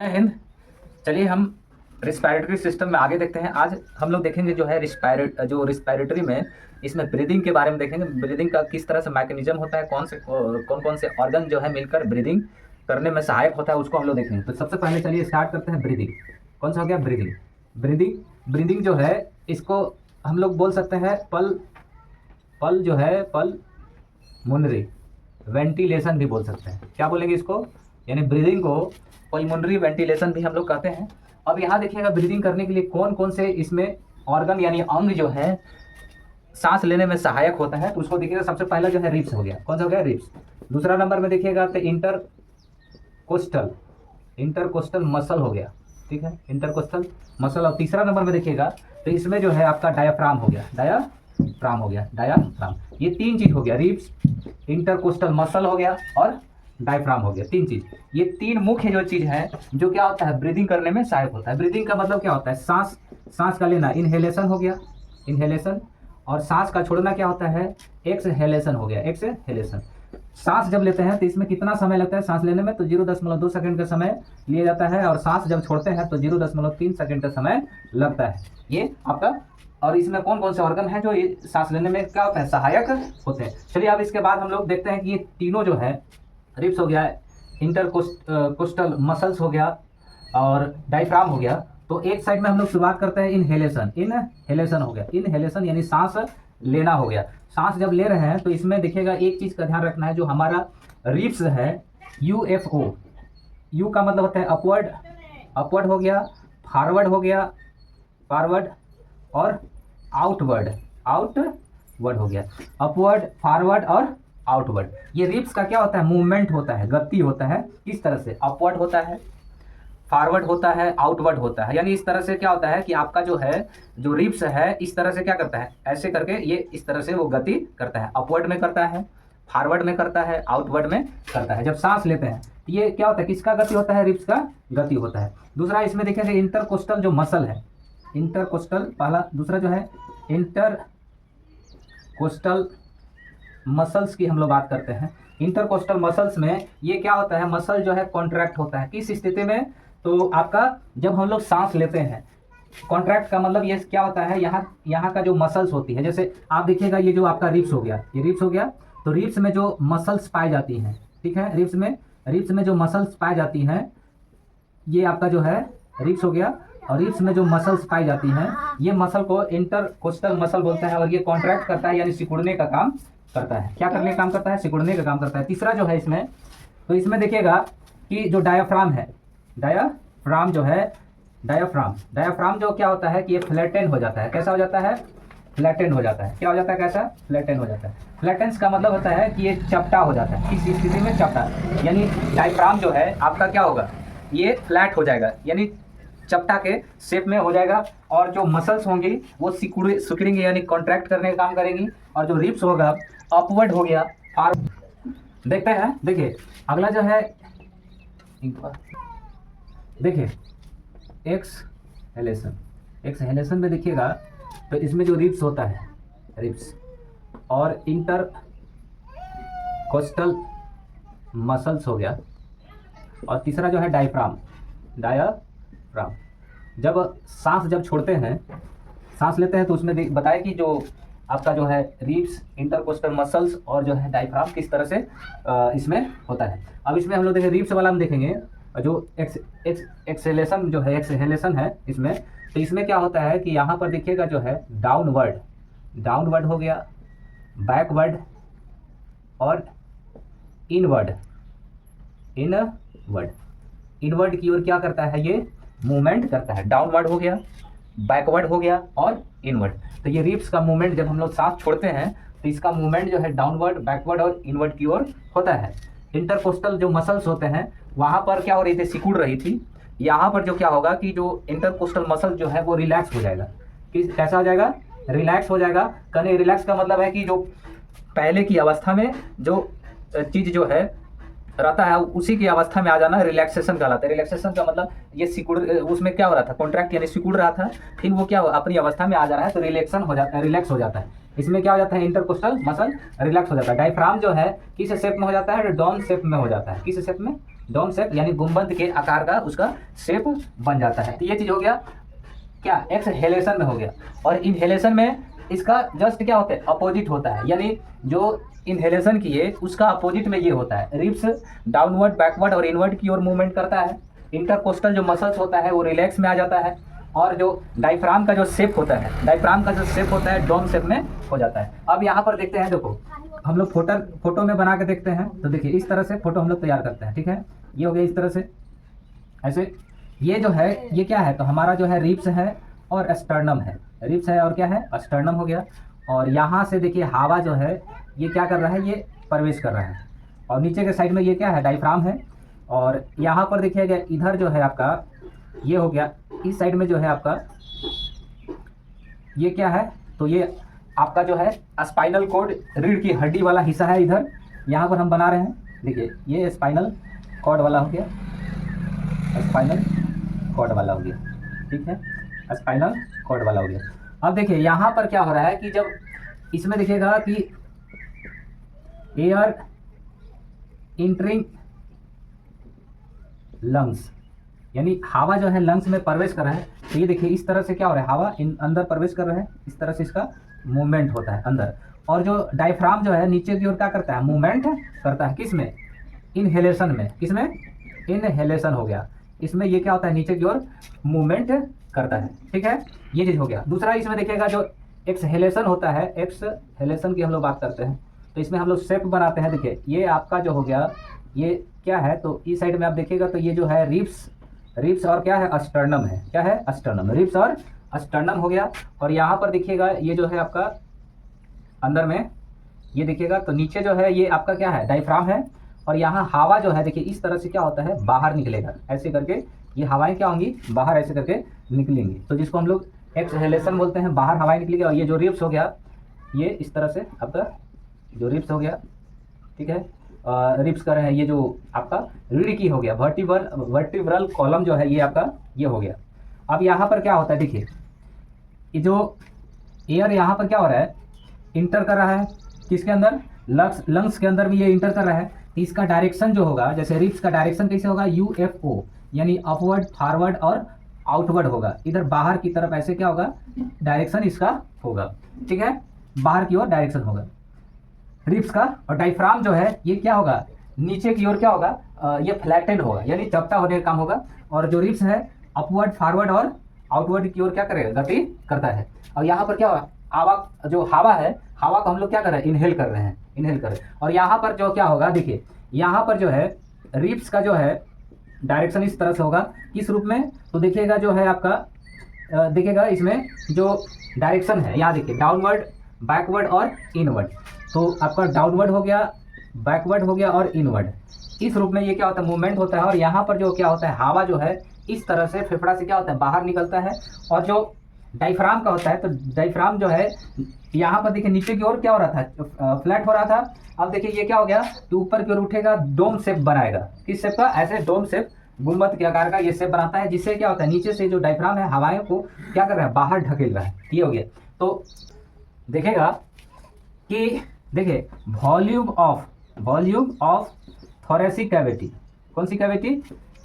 हिंद। चलिए हम respiratory system में आगे देखते हैं। आज हम लोग देखेंगे जो है रिस्पायरेटरी में इसमें ब्रीदिंग के बारे में देखेंगे। ब्रीदिंग का किस तरह से मैकेनिज्म होता है, कौन कौन से ऑर्गन जो है मिलकर ब्रीदिंग करने में सहायक होता है, उसको हम लोग देखेंगे। तो सबसे पहले चलिए स्टार्ट करते हैं ब्रीदिंग। कौन सा हो गया? ब्रीदिंग। ब्रीदिंग जो है इसको हम लोग बोल सकते हैं पल जो है पल मुनरी वेंटिलेशन भी बोल सकते हैं। क्या बोलेंगे इसको? यानी ब्रीदिंग को पल्मोनरी वेंटिलेशन भी हम लोग कहते हैं। अब यहाँ देखिएगा ब्रीदिंग करने के लिए कौन कौन से इसमें ऑर्गन यानी अंग जो है सांस लेने में सहायक होता है, तो उसको देखिएगा। सबसे पहला जो है रिब्स हो गया। कौन सा हो गया? रिब्स। दूसरा नंबर में देखिएगा तो इंटरकोस्टल मसल हो गया। ठीक है, इंटरकोस्टल मसल। और तीसरा नंबर में देखिएगा तो इसमें जो है आपका डायाफ्राम हो गया। डायाफ्राम। ये तीन चीज हो गया, रिब्स, इंटरकोस्टल मसल हो गया और डायफ्राम हो गया। तीन चीज, ये तीन मुख्य जो चीज है जो क्या होता है ब्रीदिंग करने में सहायक होता है। ब्रीदिंग का मतलब क्या होता है? सांस का लेना इनहेलेशन हो गया, इनहेलेशन। और सांस का छोड़ना क्या होता है? एक्सहेलेशन हो गया, एक्सहेलेशन। सांस जब लेते हैं तो इसमें कितना समय लगता है सांस लेने में? तो 0.2 सेकंड का समय लिया जाता है। और सांस जब छोड़ते हैं तो 0.3 सेकंड का समय लगता है। ये आपका। और इसमें कौन कौन से ऑर्गन है जो ये सांस लेने में क्या होता है सहायक होते हैं। चलिए अब इसके बाद हम लोग देखते हैं कि ये तीनों जो है, रिब्स हो गया, इंटरकोस्टल मसल्स हो गया और डायफ्राम हो गया। तो एक साइड में हम लोग शुरुआत करते हैं इनहेलेशन हो गया। इनहेलेशन यानी सांस लेना हो गया। सांस जब ले रहे हैं तो इसमें देखिएगा एक चीज का ध्यान रखना है, जो हमारा रिब्स है यूएफओ, यू का मतलब होता है अपवर्ड हो गया, फॉरवर्ड हो गया, फॉरवर्ड और आउटवर्ड हो गया। अपवर्ड, फॉरवर्ड और आउटवर्ड। ये रिब्स का क्या होता है? मूवमेंट होता है, गति होता है। किस तरह से? अपवर्ड होता है, फॉरवर्ड होता है, आउटवर्ड होता है। यानी इस तरह से क्या होता है कि आपका जो है जो रिब्स है इस तरह से क्या करता है, ऐसे करके ये इस तरह से वो गति करता है। अपवर्ड में करता है, फॉरवर्ड में करता है, आउटवर्ड में करता है। जब सांस लेते हैं तो ये क्या होता है? किसका गति होता है? रिब्स का गति होता है। दूसरा इसमें देखिए इंटरकोस्टल जो मसल है, इंटरकोस्टल पहला। दूसरा जो है इंटरकोस्टल मसल्स की हम लोग बात करते हैं। इंटरकोस्टल मसल्स में ये क्या होता है? मसल जो है कॉन्ट्रैक्ट होता है। किस स्थिति में? तो आपका जब हम लोग सांस लेते हैं, कॉन्ट्रैक्ट का मतलब ये क्या होता है, यहाँ का जो मसल्स होती है, जैसे आप देखिएगा ये जो आपका रिब्स हो गया, ये रिब्स हो गया। तो रिब्स में जो मसल्स पाई जाती हैं, ठीक है, रिब्स में जो मसल्स पाई जाती हैं, ये आपका जो है रिब्स हो गया। और रिब्स में जो मसल्स पाई जाती हैं, ये मसल को इंटरकोस्टल मसल बोलते हैं। और ये कॉन्ट्रैक्ट करता है यानी सिकुड़ने का काम करता है। क्या करने का काम करता है? सिकुड़ने का काम करता है। तीसरा जो है इसमें, तो इसमें देखिएगा कि जो डायाफ्राम है, डायाफ्राम जो क्या होता है कि ये फ्लैटन हो जाता है। कैसा हो जाता है? फ्लैटन हो जाता है। क्या हो जाता है? कैसा? फ्लैटन हो जाता है। फ्लैटेंस का मतलब होता है कि ये चपटा हो जाता है। किस स्थिति में? चपटा। यानी डायफ्राम जो है आपका क्या होगा? ये फ्लैट हो जाएगा, यानी चपटा के शेप में हो जाएगा। और जो मसल्स होंगी वो सिकुड़ेंगे यानी कॉन्ट्रैक्ट करने का काम करेंगी। और जो रिब्स होगा अपवर्ड हो गया, देखते हैं। देखिए अगला जो है, देखिए एक्सहेलेशन में देखिएगा तो इसमें जो रिब्स होता है, रिब्स और इंटरकोस्टल मसल्स हो गया। और तीसरा जो है डायफ्राम। जब सांस छोड़ते हैं, सांस लेते हैं तो उसमें बताया कि जो आपका जो है रिब्स, इंटरकोस्टल मसल्स और जो है डायफ्राम किस तरह से इसमें होता है। अब इसमें हम लोग देखेंगे रिब्स वाला, हम देखेंगे जो एक्सहेलेशन है इसमें। तो इसमें क्या होता है कि यहाँ पर देखिएगा जो है डाउनवर्ड हो गया, बैकवर्ड और इनवर्ड की ओर क्या करता है? ये मूवमेंट करता है। डाउनवर्ड हो गया, बैकवर्ड हो गया और इनवर्ड। तो ये रिब्स का मूवमेंट जब हम लोग सांस छोड़ते हैं तो इसका मूवमेंट जो है डाउनवर्ड, बैकवर्ड और इनवर्ड की ओर होता है। इंटरकोस्टल जो मसल्स होते हैं वहाँ पर क्या हो रही थी? सिकुड़ रही थी। यहाँ पर जो क्या होगा कि जो इंटरकोस्टल मसल जो है वो रिलैक्स हो जाएगा। कैसा हो जाएगा? रिलैक्स हो जाएगा। कहने रिलैक्स का मतलब है कि जो पहले की अवस्था में जो चीज़ जो है रहता है उसी की अवस्था में आ जाना रिलैक्सेशन कहलाता है। रिलैक्सेशन का मतलब ये उसमें क्या हो रहा था? कॉन्ट्रैक्ट यानी सिकुड़ रहा था, फिर वो क्या अपनी अवस्था में आ जा रहा है तो रिलैक्स हो जाता है। इसमें क्या हो जाता है? इंटरकोस्टल मसल रिलैक्स हो जाता है। डायफ्राम जो है किस शेप में हो जाता है? डॉन शेप में हो जाता है। किस शेप में? डोम शेप यानी गुंबद के आकार का उसका शेप बन जाता है। तो ये चीज़ हो गया क्या, एक्सहेलेशन में हो गया। और इनहेलेशन में इसका जस्ट क्या होता है, अपोजिट होता है, यानी जो इनहेलेशन किए उसका अपोजिट में ये होता है, रिब्स डाउनवर्ड बैकवर्ड और इनवर्ड की ओर मूवमेंट करता है, इंटरकोस्टल जो मसल्स होता है वो रिलैक्स में आ जाता है, और जो डायफ्राम का जो शेप होता है, डायफ्राम का जो शेप होता है डोम शेप में हो जाता है। अब यहाँ पर देखते हैं, देखो हम लोग फोटो में बना के देखते हैं। तो देखिए इस तरह से फोटो हम लोग तैयार करते हैं, ठीक है। ये हो गया इस तरह से, ऐसे। ये जो है ये क्या है, तो हमारा जो है रिब्स है और स्टर्नम है, रिब्स है और क्या है, स्टर्नम हो गया। और यहाँ से देखिए हवा जो है ये क्या कर रहा है, ये प्रवेश कर रहा है। और नीचे के साइड में ये क्या है, डायफ्राम है। और यहाँ पर देखिएगा इधर जो है आपका ये हो गया, इस साइड में जो है आपका ये क्या है, तो ये आपका जो है स्पाइनल कॉर्ड, रीढ़ की हड्डी वाला हिस्सा है इधर, यहाँ पर हम बना रहे हैं। देखिए ये स्पाइनल कॉर्ड वाला हो गया, स्पाइनल कॉर्ड वाला हो गया, ठीक है, स्पाइनल कॉर्ड वाला हो गया। अब देखिए यहाँ पर क्या हो रहा है कि जब इसमें देखिएगा कि एयर इंटरिंग लंग्स, यानी हवा जो है लंग्स में प्रवेश कर रहा है। तो ये देखिए इस तरह से क्या हो रहा है, हवा अंदर प्रवेश कर रहा है, इस तरह से इसका मूवमेंट होता है अंदर। और जो डायफ्राम जो है नीचे की ओर क्या करता है, मूवमेंट करता है, किस में, इनहेलेशन में, किसमें, इनहेलेशन हो गया। इसमें ये क्या होता है, नीचे की ओर मूवमेंट करता है, ठीक है, ये चीज़ हो गया। दूसरा इसमें देखिएगा जो एक्सहेलेशन होता है, एक्सहेलेशन की हम लोग बात करते हैं, तो इसमें हम लोग शेप बनाते हैं। देखिए ये आपका जो हो गया ये क्या है, तो इस साइड में आप देखिएगा तो ये जो है रिब्स और क्या है, स्टर्नम है, क्या है, स्टर्नम, रिब्स और स्टर्नम हो गया। और यहाँ पर देखिएगा ये जो है आपका अंदर में ये देखिएगा, तो नीचे जो है ये आपका क्या है, डायफ्राम है। और यहाँ हवा जो है देखिए इस तरह से क्या होता है, बाहर निकलेगा, ऐसे करके ये हवाएं क्या होंगी, बाहर ऐसे करके निकलेंगी, तो जिसको हम लोग एक्सहेलेशन बोलते हैं, बाहर हवाएं निकलेगी। और ये जो रिब्स हो गया ये इस तरह से आपका जो रिब्स हो गया, ठीक है, रिब्स कर रहे हैं, ये जो आपका रीढ़ की हो गया, वर्टिब्रल कॉलम जो है ये आपका ये हो गया। अब यहाँ पर क्या होता है, देखिए ये जो एयर यहाँ पर क्या हो रहा है, इंटर कर रहा है, किसके अंदर, लंग्स के अंदर भी ये इंटर कर रहा है। इसका डायरेक्शन जो होगा, जैसे रिब्स का डायरेक्शन कैसे होगा, UFO, यानी अपवर्ड, फॉरवर्ड और आउटवर्ड होगा। इधर बाहर की तरफ ऐसे क्या होगा, डायरेक्शन इसका होगा, ठीक है, बाहर की ओर डायरेक्शन होगा रिब्स का। और डायफ्राम जो है ये क्या होगा, नीचे की ओर क्या होगा, ये फ्लैटेड होगा, यानी चपटा होने का काम होगा। और जो रिब्स है अपवर्ड, फॉरवर्ड और आउटवर्ड की ओर क्या करेगा, गति करता है। और यहाँ पर क्या होगा, जो हवा है, हवा को हम लोग क्या कर रहे हैं, इनहेल कर रहे हैं, इनहेल कर रहे हैं। और यहाँ पर जो क्या होगा, देखिए यहाँ पर जो है रिब्स का जो है डायरेक्शन इस तरह से होगा, किस रूप में, तो देखिएगा जो है आपका देखिएगा इसमें जो डायरेक्शन है, यहाँ देखिए डाउनवर्ड, बैकवर्ड और इनवर्ड। तो आपका डाउनवर्ड हो गया, बैकवर्ड हो गया और इनवर्ड, इस रूप में ये क्या होता है, मूवमेंट होता है। और यहाँ पर जो क्या होता है, हवा जो है इस तरह से फेफड़ा से क्या होता है, बाहर निकलता है। और जो डायफ्राम का होता है, तो डायफ्राम जो है यहाँ पर देखिए नीचे की ओर क्या हो रहा था, फ्लैट हो रहा था। अब देखिए ये क्या हो गया कि ऊपर की ओर उठेगा, डोम शेप बनाएगा, किस शेप का, ऐसे डोम शेप, गुंबद के आकार का ये शेप बनाता है, जिससे क्या होता है, नीचे से जो डायफ्राम है हवाएं को क्या कर रहा है, बाहर ढकेल रहा है, ये हो गया। तो देखेगा कि देखिए वॉल्यूम ऑफ थोरेसिक कैविटी, कौन सी कैविटी,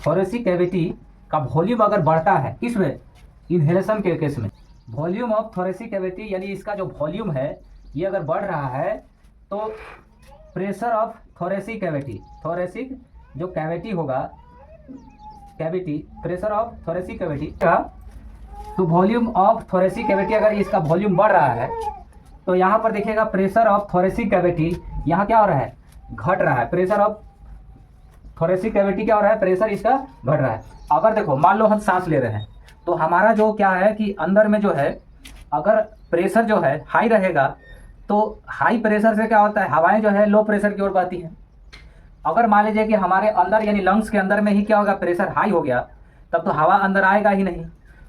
थोरेसिक कैविटी का वॉल्यूम अगर बढ़ता है, किसमें, इनहेलेशन के केस में, वॉल्यूम ऑफ थोरेसिक कैविटी, यानी इसका जो वॉल्यूम है ये अगर बढ़ रहा है, तो pressure of thoracic cavity, thoracic जो कैविटी होगा, cavity, pressure of thoracic cavity का, तो वॉल्यूम ऑफ थोरेसिक कैविटी अगर इसका वॉल्यूम बढ़ रहा है, तो यहाँ पर देखिएगा प्रेशर ऑफ थोरेसिक कैविटी यहाँ क्या हो रहा है, घट रहा है। प्रेशर ऑफ थोरेसिक कैविटी क्या हो रहा है, प्रेशर इसका घट रहा है। अगर देखो मान लो हम सांस ले रहे हैं, तो हमारा जो क्या है कि अंदर में जो है अगर प्रेशर जो है हाई रहेगा, तो हाई प्रेशर से क्या होता है, हवाएं जो है लो प्रेशर की ओर बहती हैं। अगर मान लीजिए कि हमारे अंदर यानी लंग्स के अंदर में ही क्या होगा, प्रेशर हाई हो गया, तब तो हवा अंदर आएगा ही नहीं।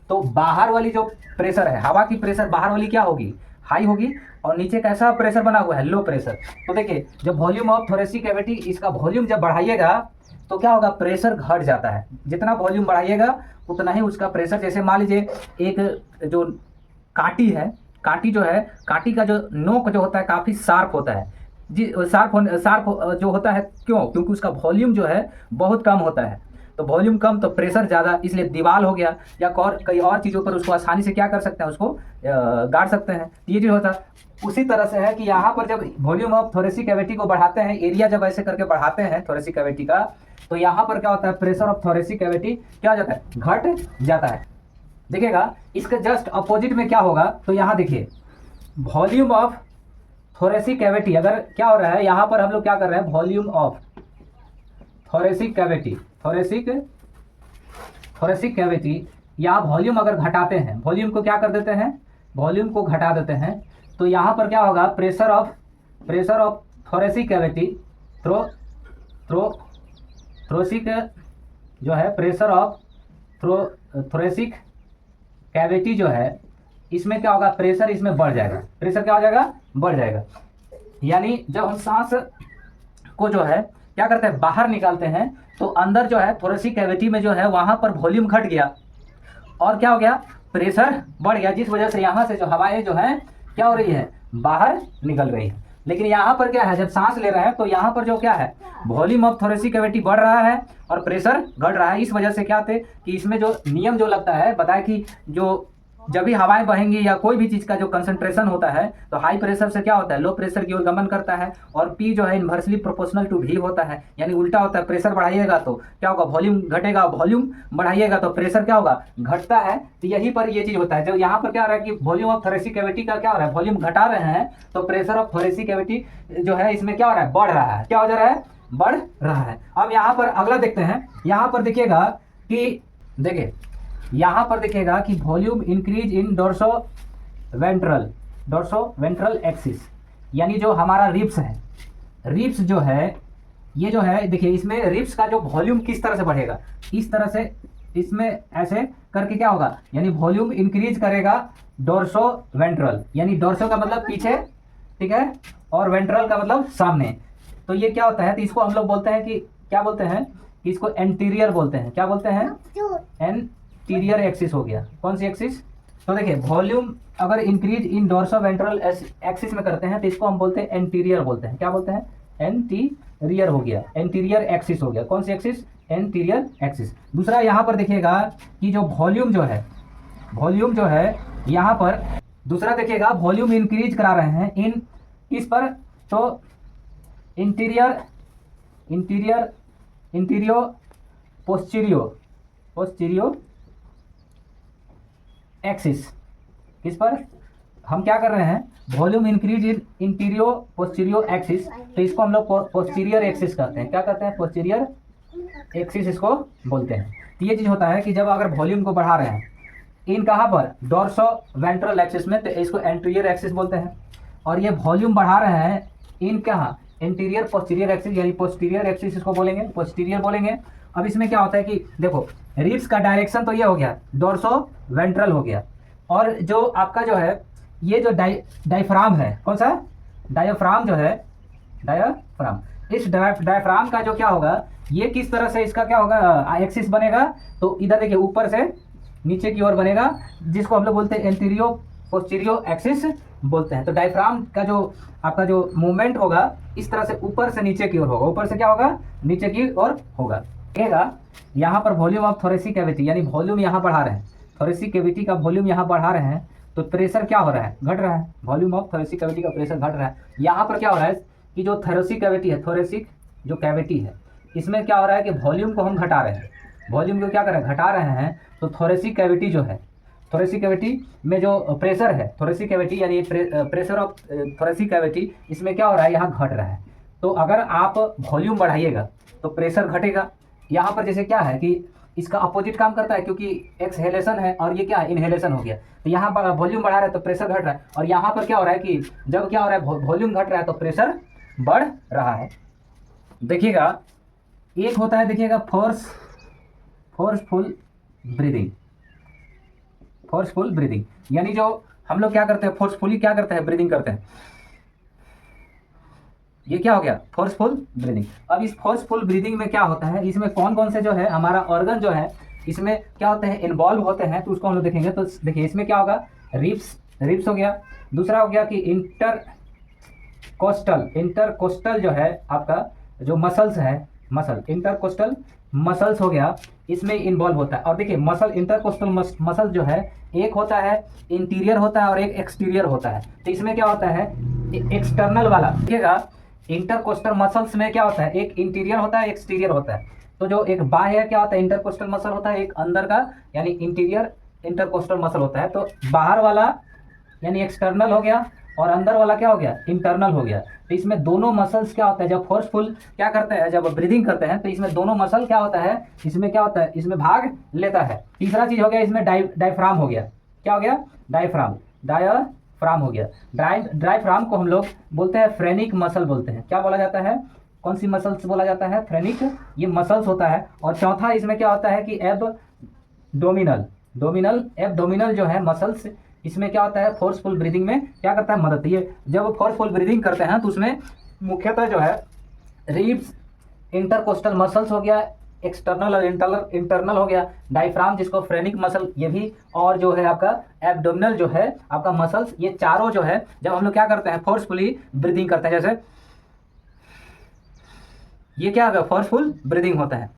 तो बाहर वाली जो प्रेशर है, हवा की प्रेशर बाहर वाली क्या होगी, हाई होगी, और नीचे कैसा प्रेशर बना हुआ है, लो प्रेशर। तो देखिए जब वॉल्यूम ऑफ थोरेसिक कैविटी, इसका वॉल्यूम जब बढ़ाइएगा तो क्या होगा, प्रेशर घट जाता है। जितना वॉल्यूम बढ़ाइएगा उतना ही उसका प्रेशर, जैसे मान लीजिए एक जो कांटी है, कांटी जो है, कांटी का जो नोक जो होता है काफ़ी शार्प होता है, जी शार्प जो होता है, क्यों? क्योंकि उसका वॉल्यूम जो है बहुत कम होता है। तो वॉल्यूम कम तो प्रेशर ज़्यादा, इसलिए दीवार हो गया या कई और चीज़ों पर उसको आसानी से क्या कर सकते हैं, उसको गाड़ सकते हैं। ये जो होता है उसी तरह से है कि यहाँ पर जब वॉल्यूम ऑफ थोरेसिक कैविटी को बढ़ाते हैं, एरिया जब ऐसे करके बढ़ाते हैं थोरेसिक कैविटी का, तो यहाँ पर क्या होता है, प्रेशर ऑफ थोरेसिक कैविटी क्या हो जाता है, घट जाता है। देखिएगा इसके जस्ट अपोजिट में क्या होगा, तो यहाँ देखिए वॉल्यूम ऑफ थोरेसिक कैविटी अगर क्या हो रहा है, यहाँ पर हम लोग क्या कर रहे हैं, volume of thoracic cavity, thoracic cavity यहाँ वॉल्यूम अगर घटाते हैं, वॉल्यूम को क्या कर देते हैं, वॉल्यूम को घटा देते हैं, तो यहाँ पर क्या होगा, pressure of thoracic cavity thoracic जो है, प्रेशर ऑफ थोरेसिक कैविटी जो है, इसमें क्या होगा, प्रेशर इसमें बढ़ जाएगा, प्रेशर क्या हो जाएगा, बढ़ जाएगा। यानी जब हम सांस को जो है क्या करते हैं, बाहर निकालते हैं, तो अंदर जो है थोरेसिक कैविटी में जो है वहां पर वॉल्यूम घट गया और क्या हो गया, प्रेशर बढ़ गया, जिस वजह से यहाँ से जो हवाएं जो है क्या हो रही है, बाहर निकल रही है। लेकिन यहाँ पर क्या है, जब सांस ले रहे हैं तो यहाँ पर जो क्या है, वॉल्यूम ऑफ थोरेसिक कैविटी बढ़ रहा है और प्रेशर घट रहा है। इस वजह से क्या थे कि इसमें जो नियम जो लगता है, बताया कि जो जब भी हवाएं बहेंगी या कोई भी चीज़ का जो कंसंट्रेशन होता है, तो हाई प्रेशर से क्या होता है, लो प्रेशर की ओर गमन करता है, और पी जो है इन्वर्सली प्रोपोर्शनल टू वी होता है, यानी उल्टा होता है। प्रेशर बढ़ाइएगा तो क्या होगा, वॉल्यूम घटेगा, वॉल्यूम बढ़ाइएगा तो प्रेशर क्या होगा, घटता है। तो यहीं पर ये चीज़ होता है। जब यहाँ पर क्या हो रहा है कि वॉल्यूम ऑफ थोरेसिक कैविटी का क्या हो रहा है, वॉल्यूम घटा रहे हैं, तो प्रेशर ऑफ थोरेसिक कैविटी जो है इसमें क्या हो रहा है, बढ़ रहा है। क्या हो जा रहा है, बढ़ रहा है। अब यहाँ पर अगला देखते हैं, यहाँ पर देखिएगा कि देखिए यहाँ पर देखिएगा कि वॉल्यूम इंक्रीज इन डोर्सो वेंट्रल एक्सिस, यानी जो हमारा रिब्स है, रिब्स जो है ये जो है, देखिए इसमें रिब्स का जो वॉल्यूम किस तरह से बढ़ेगा, इस तरह से इसमें ऐसे करके क्या होगा, यानी वॉल्यूम इंक्रीज करेगा डोर्सो वेंट्रल, यानी डोर्सो का मतलब पीछे, ठीक है, और वेंट्रल का मतलब सामने। तो ये क्या होता है, तो इसको हम लोग बोलते हैं कि क्या बोलते हैं, कि इसको एंटीरियर बोलते हैं। क्या बोलते हैं, एंटीरियर एक्सिस हो गया। कौन सी एक्सिस, तो देखिए वॉल्यूम अगर increase in dorso ventral axis में करते हैं तो इसको हम बोलते हैं एंटीरियर बोलते हैं। क्या बोलते हैं, एंटीरियर हो गया, एंटीरियर एक्सिस हो गया। कौन सी एक्सिस, एंटीरियर एक्सिस। दूसरा यहाँ पर देखिएगा कि जो वॉल्यूम जो है यहाँ पर, दूसरा देखिएगा वॉल्यूम इंक्रीज करा रहे हैं इन किस पर, तो इंटीरियो पोस्टीरियो एक्सिस, किस पर हम क्या कर रहे हैं, volume increase in anterior posterior axis, तो इसको हम लोग पोस्टीरियर एक्सिस कहते हैं। क्या कहते हैं, पोस्टीरियर एक्सिस इसको बोलते हैं। तो ये चीज़ होता है कि जब अगर वॉल्यूम को बढ़ा रहे हैं इन कहाँ पर, डोर्सो वेंट्रल एक्सिस में, तो इसको एंटीरियर एक्सिस बोलते हैं। और ये वॉल्यूम बढ़ा रहे हैं इन कहाँ, इंटीरियर पोस्टीरियर एक्सिस, यानी पोस्टीरियर एक्सिस इसको बोलेंगे, पोस्टीरियर बोलेंगे। अब इसमें क्या होता है कि देखो रिब्स का डायरेक्शन तो ये हो गया, डोर्सो वेंट्रल हो गया, और जो आपका जो है ये जो डायफ्राम है, कौन सा, डायफ्राम जो है, डायफ्राम, इस डायफ्राम का जो क्या होगा, ये किस तरह से इसका क्या होगा, एक्सिस बनेगा, तो इधर देखिए ऊपर से नीचे की ओर बनेगा, जिसको हम लोग बोलते हैं एंटीरियो पोस्टीरियो एक्सिस बोलते हैं। तो डायफ्राम का जो आपका जो मूवमेंट होगा इस तरह से ऊपर से नीचे की ओर होगा, ऊपर से क्या होगा, नीचे की ओर होगा। यहाँ पर वॉल्यूम ऑफ थोरेसिक कैविटी, यानी वॉल्यूम यहाँ बढ़ा रहे हैं, थोरेसिक कैविटी का वॉल्यूम यहाँ बढ़ा रहे हैं, तो प्रेशर क्या हो रहा है, घट रहा है। वॉल्यूम ऑफ थोरेसिक कैविटी का प्रेशर घट रहा है। यहाँ पर क्या हो रहा है कि जो थोरेसिक कैविटी है, थोरेसिक जो कैविटी है, इसमें क्या हो रहा है कि वॉल्यूम को हम घटा रहे हैं, वॉल्यूम को क्या कर रहे हैं, घटा रहे हैं। तो थोरेसिक कैविटी जो है, थोरेसिक कैविटी में जो प्रेशर है, थोरेसिक कैविटी यानी प्रेशर ऑफ थोरेसिक कैविटी, इसमें क्या हो रहा है, यहाँ घट रहा है। तो अगर आप वॉल्यूम बढ़ाइएगा तो प्रेशर घटेगा। यहाँ पर जैसे क्या है कि इसका अपोजिट काम करता है, क्योंकि एक्सहेलेशन है और ये क्या है, इनहेलेशन हो गया। तो यहाँ पर वॉल्यूम बढ़ा रहा है तो प्रेशर घट रहा है, और यहाँ पर क्या हो रहा है कि जब क्या हो रहा है, वॉल्यूम घट रहा है तो प्रेशर बढ़ रहा है। देखिएगा एक होता है, देखिएगा फोर्सफुल ब्रीदिंग, यानी जो हम लोग क्या करते हैं, फोर्सफुली क्या करते हैं, ब्रीदिंग करते हैं। ये क्या हो गया, फोर्सफुल ब्रीदिंग। अब इस फोर्सफुल ब्रीदिंग में क्या होता है, इसमें कौन कौन से जो है हमारा ऑर्गन जो है इसमें क्या होते हैं, इन्वॉल्व होते हैं, तो उसको हम लोग देखेंगे। तो देखिए इसमें क्या होगा, रिब्स हो गया। दूसरा हो गया कि इंटरकोस्टल जो है आपका जो मसल्स है, मसल इंटरकोस्टल मसल्स हो गया, इसमें इन्वॉल्व होता है। और देखिए मसल इंटरकोस्टल मसल जो है एक होता है इंटीरियर होता है और एक एक्सटीरियर होता है। तो इसमें क्या होता है एक्सटर्नल वाला, देखिएगा इंटरकोस्टल मसल्स में क्या होता है एक इंटीरियर होता है एक्सटीरियर होता है। तो जो एक बाह्य क्या होता है इंटरकोस्टल मसल होता है, एक अंदर का यानी इंटीरियर इंटरकोस्टल मसल होता है। तो बाहर वाला यानी एक्सटर्नल हो गया और अंदर वाला क्या हो गया इंटरनल हो गया। तो इसमें दोनों मसल्स क्या होता है जब फोर्सफुल क्या करते हैं जब ब्रीदिंग करते हैं तो इसमें दोनों मसल क्या होता है इसमें क्या होता है इसमें भाग लेता है। तीसरा चीज हो गया इसमें डायफ्राम हो गया, क्या हो गया डायफ्राम हो गया। डायफ्राम को हम लोग बोलते हैं फ्रेनिक मसल बोलते हैं। क्या बोला जाता है, कौन सी मसल्स बोला जाता है फ्रेनिक, ये मसल्स होता है। और चौथा इसमें क्या होता है कि एब्डोमिनल जो है मसल्स, इसमें क्या होता है फोर्सफुल ब्रीदिंग में क्या करता है मदद। ये जब फोर्सफुल ब्रीदिंग करते हैं तो उसमें मुख्यतः जो है रिब्स इंटरकोस्टल मसल्स हो गया, एक्सटर्नल और इंटरनल हो गया, डायफ्राम जिसको फ्रेनिक मसल ये भी, और जो है आपका एब्डोमिनल जो है आपका मसल्स, ये चारों जो है जब हम लोग क्या करते हैं फोर्सफुली ब्रीदिंग करते हैं, जैसे ये क्या होगा फोर्सफुल ब्रीदिंग होता है।